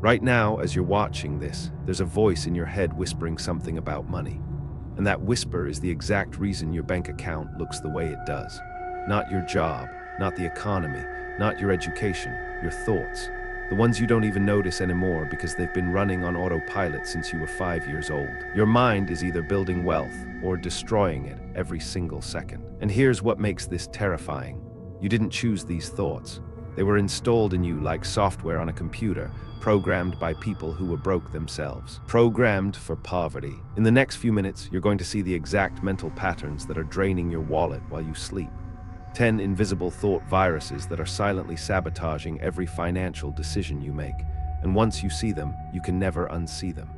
Right now, as you're watching this, there's a voice in your head whispering something about money. And that whisper is the exact reason your bank account looks the way it does. Not your job, not the economy, not your education, your thoughts. The ones you don't even notice anymore because they've been running on autopilot since you were 5 years old. Your mind is either building wealth or destroying it every single second. And here's what makes this terrifying. You didn't choose these thoughts. They were installed in you like software on a computer, programmed by people who were broke themselves. Programmed for poverty. In the next few minutes, you're going to see the exact mental patterns that are draining your wallet while you sleep. 10 invisible thought viruses that are silently sabotaging every financial decision you make. And once you see them, you can never unsee them.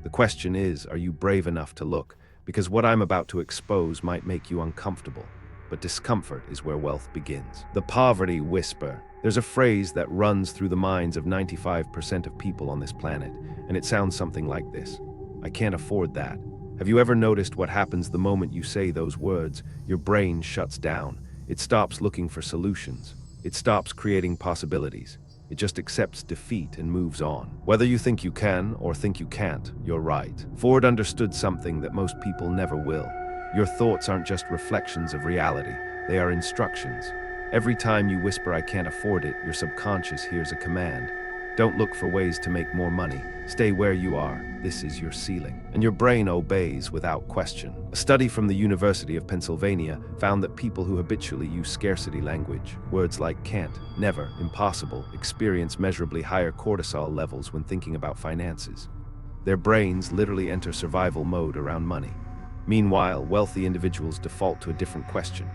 The question is, are you brave enough to look? Because what I'm about to expose might make you uncomfortable. But discomfort is where wealth begins. The poverty whisper. There's a phrase that runs through the minds of 95% of people on this planet, and it sounds something like this. I can't afford that. Have you ever noticed what happens the moment you say those words? Your brain shuts down. It stops looking for solutions. It stops creating possibilities. It just accepts defeat and moves on. Whether you think you can or think you can't, you're right. Ford understood something that most people never will. Your thoughts aren't just reflections of reality. They are instructions. Every time you whisper, "I can't afford it," your subconscious hears a command. Don't look for ways to make more money. Stay where you are. This is your ceiling. And your brain obeys without question. A study from the University of Pennsylvania found that people who habitually use scarcity language, words like can't, never, impossible, experience measurably higher cortisol levels when thinking about finances. Their brains literally enter survival mode around money. Meanwhile, wealthy individuals default to a different question.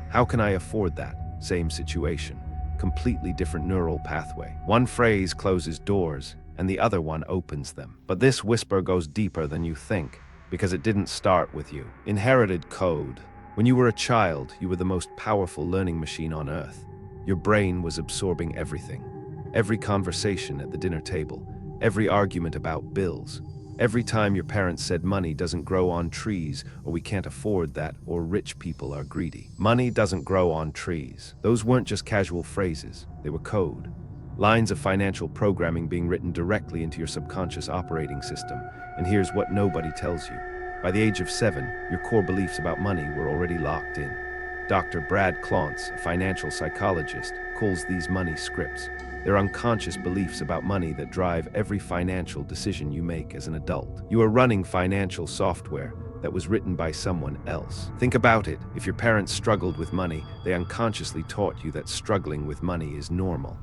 How can I afford that? Same situation. Completely different neural pathway. One phrase closes doors, and the other one opens them. But this whisper goes deeper than you think, because it didn't start with you. Inherited code. When you were a child, you were the most powerful learning machine on earth. Your brain was absorbing everything. Every conversation at the dinner table, every argument about bills, every time your parents said money doesn't grow on trees, or we can't afford that, or rich people are greedy. Money doesn't grow on trees. Those weren't just casual phrases, they were code. Lines of financial programming being written directly into your subconscious operating system. And here's what nobody tells you. By the age of 7, your core beliefs about money were already locked in. Dr. Brad Klontz, a financial psychologist, calls these money scripts. They're unconscious beliefs about money that drive every financial decision you make as an adult. You are running financial software that was written by someone else. Think about it. If your parents struggled with money, they unconsciously taught you that struggling with money is normal.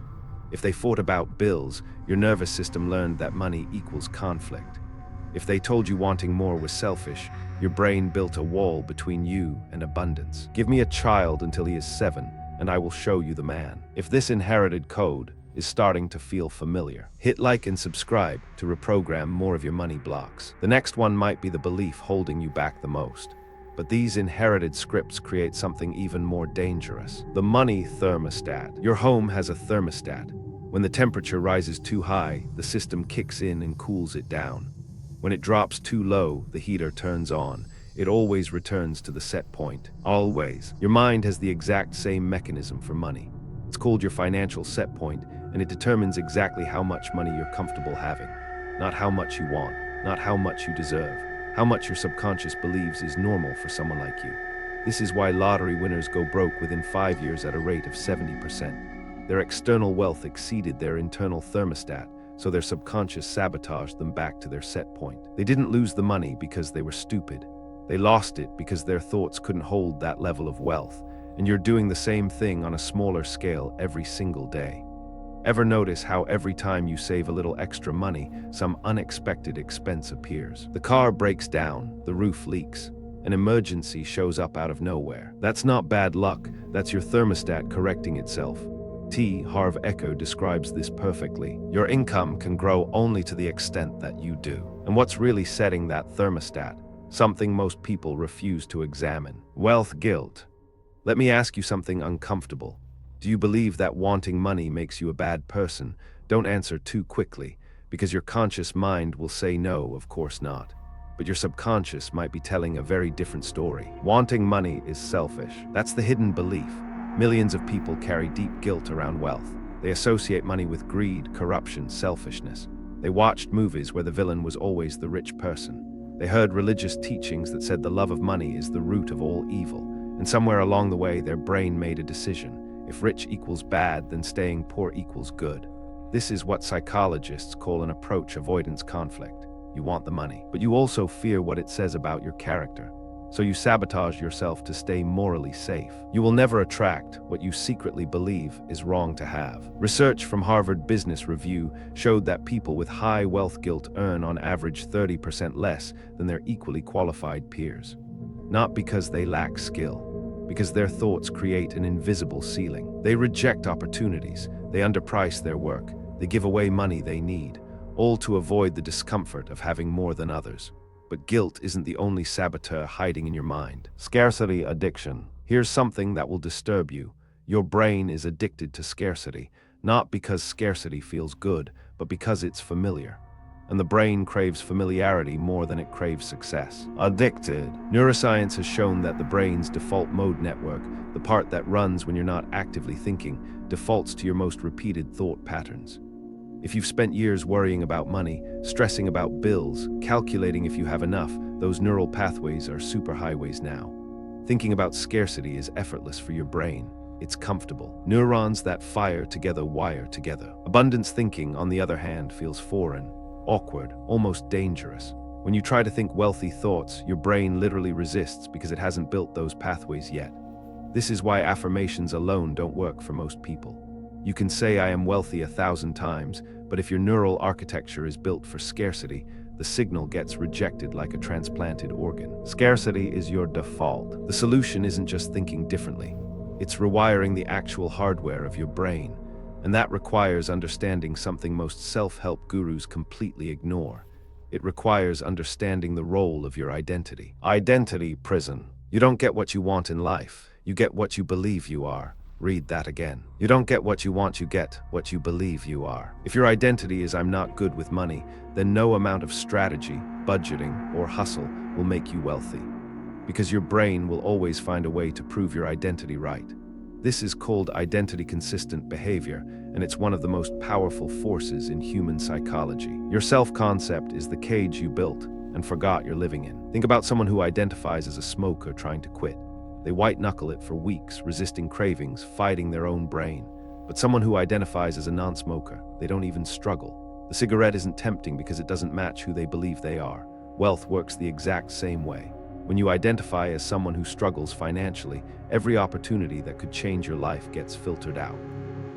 If they fought about bills, your nervous system learned that money equals conflict. If they told you wanting more was selfish, your brain built a wall between you and abundance. Give me a child until he is 7, and I will show you the man. If this inherited code is starting to feel familiar, hit like and subscribe to reprogram more of your money blocks. The next one might be the belief holding you back the most. But these inherited scripts create something even more dangerous. The money thermostat. Your home has a thermostat. When the temperature rises too high, the system kicks in and cools it down. When it drops too low, the heater turns on. It always returns to the set point. Always. Your mind has the exact same mechanism for money. It's called your financial set point, and it determines exactly how much money you're comfortable having. Not how much you want, not how much you deserve, how much your subconscious believes is normal for someone like you. This is why lottery winners go broke within 5 years at a rate of 70%. Their external wealth exceeded their internal thermostat, so their subconscious sabotaged them back to their set point. They didn't lose the money because they were stupid. They lost it because their thoughts couldn't hold that level of wealth. And you're doing the same thing on a smaller scale every single day. Ever notice how every time you save a little extra money, some unexpected expense appears? The car breaks down, the roof leaks, an emergency shows up out of nowhere. That's not bad luck, that's your thermostat correcting itself. T. Harv Eker describes this perfectly. Your income can grow only to the extent that you do. And what's really setting that thermostat? Something most people refuse to examine. Wealth guilt. Let me ask you something uncomfortable. Do you believe that wanting money makes you a bad person? Don't answer too quickly, because your conscious mind will say no, of course not. But your subconscious might be telling a very different story. Wanting money is selfish. That's the hidden belief. Millions of people carry deep guilt around wealth. They associate money with greed, corruption, selfishness. They watched movies where the villain was always the rich person. They heard religious teachings that said the love of money is the root of all evil. And somewhere along the way, their brain made a decision. If rich equals bad, then staying poor equals good. This is what psychologists call an approach avoidance conflict. You want the money, but you also fear what it says about your character. So you sabotage yourself to stay morally safe. You will never attract what you secretly believe is wrong to have. Research from Harvard Business Review showed that people with high wealth guilt earn on average 30% less than their equally qualified peers. Not because they lack skill, because their thoughts create an invisible ceiling. They reject opportunities, they underprice their work, they give away money they need, all to avoid the discomfort of having more than others. But guilt isn't the only saboteur hiding in your mind. Scarcity addiction. Here's something that will disturb you. Your brain is addicted to scarcity, not because scarcity feels good, but because it's familiar. And the brain craves familiarity more than it craves success. Addicted. Neuroscience has shown that the brain's default mode network, the part that runs when you're not actively thinking, defaults to your most repeated thought patterns. If you've spent years worrying about money, stressing about bills, calculating if you have enough, those neural pathways are superhighways now. Thinking about scarcity is effortless for your brain. It's comfortable. Neurons that fire together wire together. Abundance thinking, on the other hand, feels foreign, awkward, almost dangerous. When you try to think wealthy thoughts, your brain literally resists because it hasn't built those pathways yet. This is why affirmations alone don't work for most people. You can say I am wealthy 1,000 times, but if your neural architecture is built for scarcity, the signal gets rejected like a transplanted organ. Scarcity is your default. The solution isn't just thinking differently. It's rewiring the actual hardware of your brain. And that requires understanding something most self-help gurus completely ignore. It requires understanding the role of your identity. Identity prison. You don't get what you want in life. You get what you believe you are. Read that again. You don't get what you want, you get what you believe you are. If your identity is I'm not good with money, then no amount of strategy, budgeting, or hustle will make you wealthy. Because your brain will always find a way to prove your identity right. This is called identity-consistent behavior, and it's one of the most powerful forces in human psychology. Your self-concept is the cage you built and forgot you're living in. Think about someone who identifies as a smoker trying to quit. They white-knuckle it for weeks, resisting cravings, fighting their own brain. But someone who identifies as a non-smoker, they don't even struggle. The cigarette isn't tempting because it doesn't match who they believe they are. Wealth works the exact same way. When you identify as someone who struggles financially, every opportunity that could change your life gets filtered out.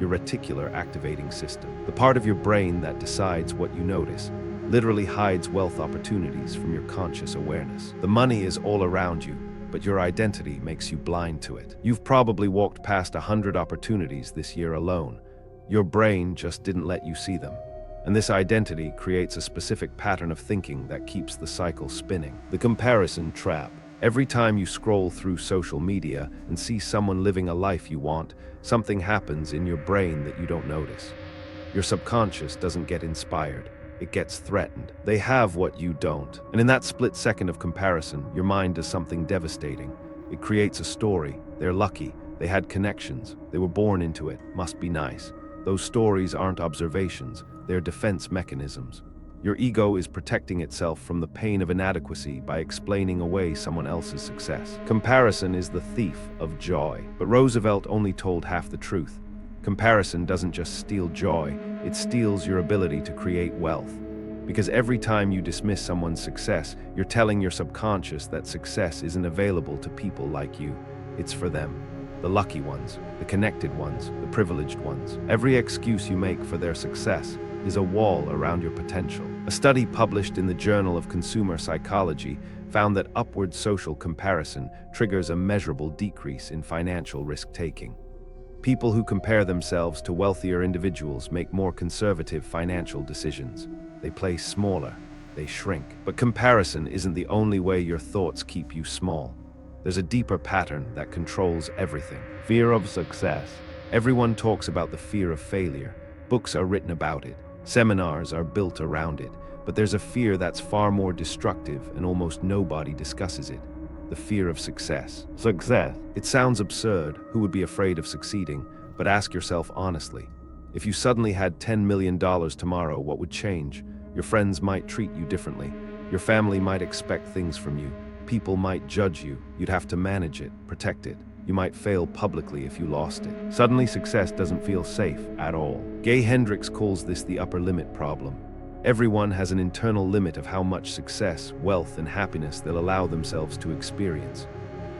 Your reticular activating system, the part of your brain that decides what you notice, literally hides wealth opportunities from your conscious awareness. The money is all around you, but your identity makes you blind to it. You've probably walked past 100 opportunities this year alone. Your brain just didn't let you see them. And this identity creates a specific pattern of thinking that keeps the cycle spinning. The comparison trap. Every time you scroll through social media and see someone living a life you want, something happens in your brain that you don't notice. Your subconscious doesn't get inspired. It gets threatened. They have what you don't. And in that split second of comparison, your mind does something devastating. It creates a story. They're lucky. They had connections. They were born into it. Must be nice. Those stories aren't observations. They're defense mechanisms. Your ego is protecting itself from the pain of inadequacy by explaining away someone else's success. Comparison is the thief of joy. But Roosevelt only told half the truth. Comparison doesn't just steal joy, it steals your ability to create wealth. Because every time you dismiss someone's success, you're telling your subconscious that success isn't available to people like you. It's for them. The lucky ones, the connected ones, the privileged ones. Every excuse you make for their success is a wall around your potential. A study published in the Journal of Consumer Psychology found that upward social comparison triggers a measurable decrease in financial risk-taking. People who compare themselves to wealthier individuals make more conservative financial decisions. They play smaller, they shrink. But comparison isn't the only way your thoughts keep you small. There's a deeper pattern that controls everything. Fear of success. Everyone talks about the fear of failure. Books are written about it. Seminars are built around it. But there's a fear that's far more destructive and almost nobody discusses it. The fear of success. Success. It sounds absurd. Who would be afraid of succeeding? But ask yourself honestly, If you suddenly had $10 million tomorrow, what would change? Your friends might treat you differently. Your family might expect things from you. People might judge you. You'd have to manage it, protect it. You might fail publicly if you lost it. Suddenly, success doesn't feel safe at all. Gay Hendricks calls this the upper limit problem. Everyone has an internal limit of how much success, wealth, and happiness they'll allow themselves to experience.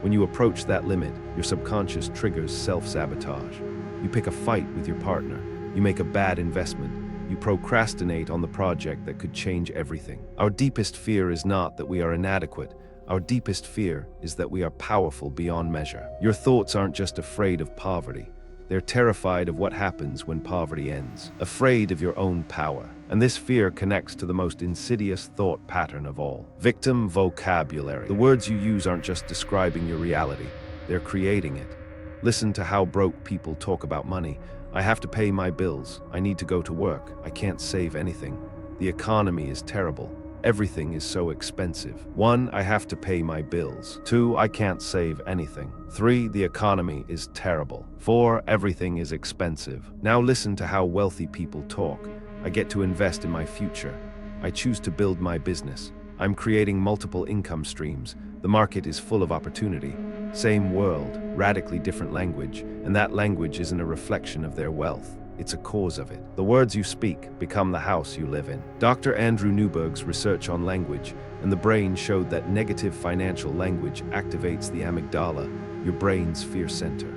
When you approach that limit, your subconscious triggers self-sabotage. You pick a fight with your partner. You make a bad investment. You procrastinate on the project that could change everything. Our deepest fear is not that we are inadequate. Our deepest fear is that we are powerful beyond measure. Your thoughts aren't just afraid of poverty. They're terrified of what happens when poverty ends, afraid of your own power. And this fear connects to the most insidious thought pattern of all: victim vocabulary. The words you use aren't just describing your reality, they're creating it. Listen to how broke people talk about money. I have to pay my bills. I need to go to work. I can't save anything. The economy is terrible. Everything is so expensive. 1, I have to pay my bills. 2, I can't save anything. 3, the economy is terrible. 4, everything is expensive. Now listen to how wealthy people talk. I get to invest in my future. I choose to build my business. I'm creating multiple income streams. The market is full of opportunity. Same world, radically different language, and that language isn't a reflection of their wealth. It's a cause of it. The words you speak become the house you live in. Dr. Andrew Newberg's research on language and the brain showed that negative financial language activates the amygdala, your brain's fear center.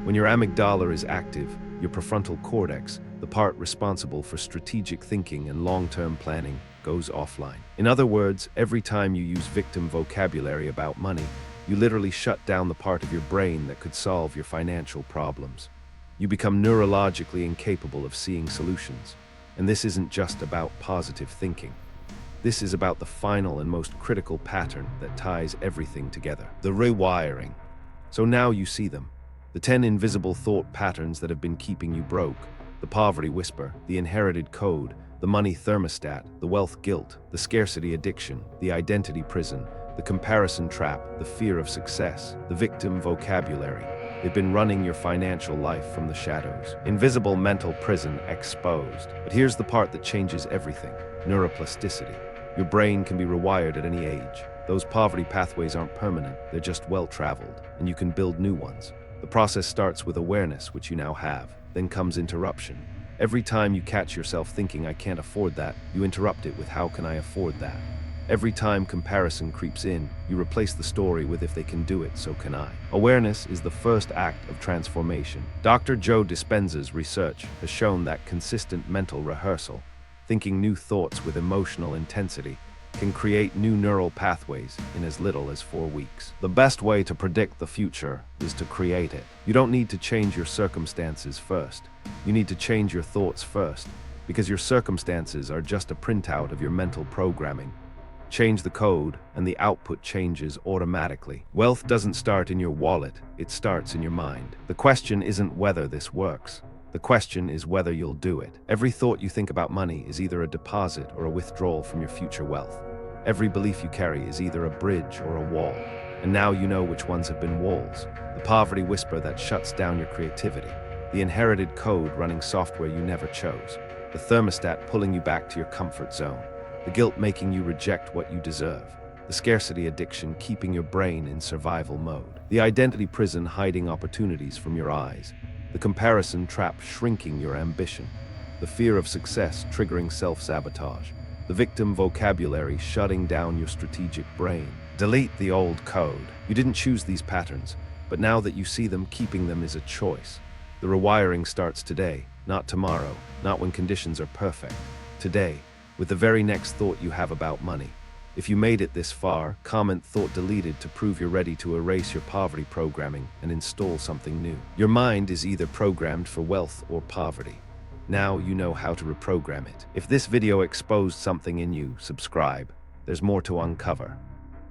When your amygdala is active, your prefrontal cortex, the part responsible for strategic thinking and long-term planning, goes offline. In other words, every time you use victim vocabulary about money, you literally shut down the part of your brain that could solve your financial problems. You become neurologically incapable of seeing solutions. And this isn't just about positive thinking. This is about the final and most critical pattern that ties everything together: the rewiring. So now you see them. The 10 invisible thought patterns that have been keeping you broke: the poverty whisper, the inherited code, the money thermostat, the wealth guilt, the scarcity addiction, the identity prison, the comparison trap, the fear of success, the victim vocabulary. They've been running your financial life from the shadows. Invisible mental prison exposed. But here's the part that changes everything: neuroplasticity. Your brain can be rewired at any age. Those poverty pathways aren't permanent, they're just well-traveled, and you can build new ones. The process starts with awareness, which you now have. Then comes interruption. Every time you catch yourself thinking, I can't afford that, you interrupt it with, how can I afford that? Every time comparison creeps in, you replace the story with, if they can do it, so can I. Awareness is the first act of transformation. Dr. Joe Dispenza's research has shown that consistent mental rehearsal, thinking new thoughts with emotional intensity, can create new neural pathways in as little as 4 weeks. The best way to predict the future is to create it. You don't need to change your circumstances first. You need to change your thoughts first, because your circumstances are just a printout of your mental programming. Change the code, and the output changes automatically. Wealth doesn't start in your wallet, it starts in your mind. The question isn't whether this works. The question is whether you'll do it. Every thought you think about money is either a deposit or a withdrawal from your future wealth. Every belief you carry is either a bridge or a wall. And now you know which ones have been walls. The poverty whisper that shuts down your creativity. The inherited code running software you never chose. The thermostat pulling you back to your comfort zone. The guilt making you reject what you deserve. The scarcity addiction keeping your brain in survival mode. The identity prison hiding opportunities from your eyes. The comparison trap shrinking your ambition. The fear of success triggering self-sabotage. The victim vocabulary shutting down your strategic brain. Delete the old code. You didn't choose these patterns, but now that you see them, keeping them is a choice. The rewiring starts today, not tomorrow, not when conditions are perfect. Today, with the very next thought you have about money. If you made it this far, comment "thought deleted" to prove you're ready to erase your poverty programming and install something new. Your mind is either programmed for wealth or poverty. Now you know how to reprogram it. If this video exposed something in you, subscribe. There's more to uncover.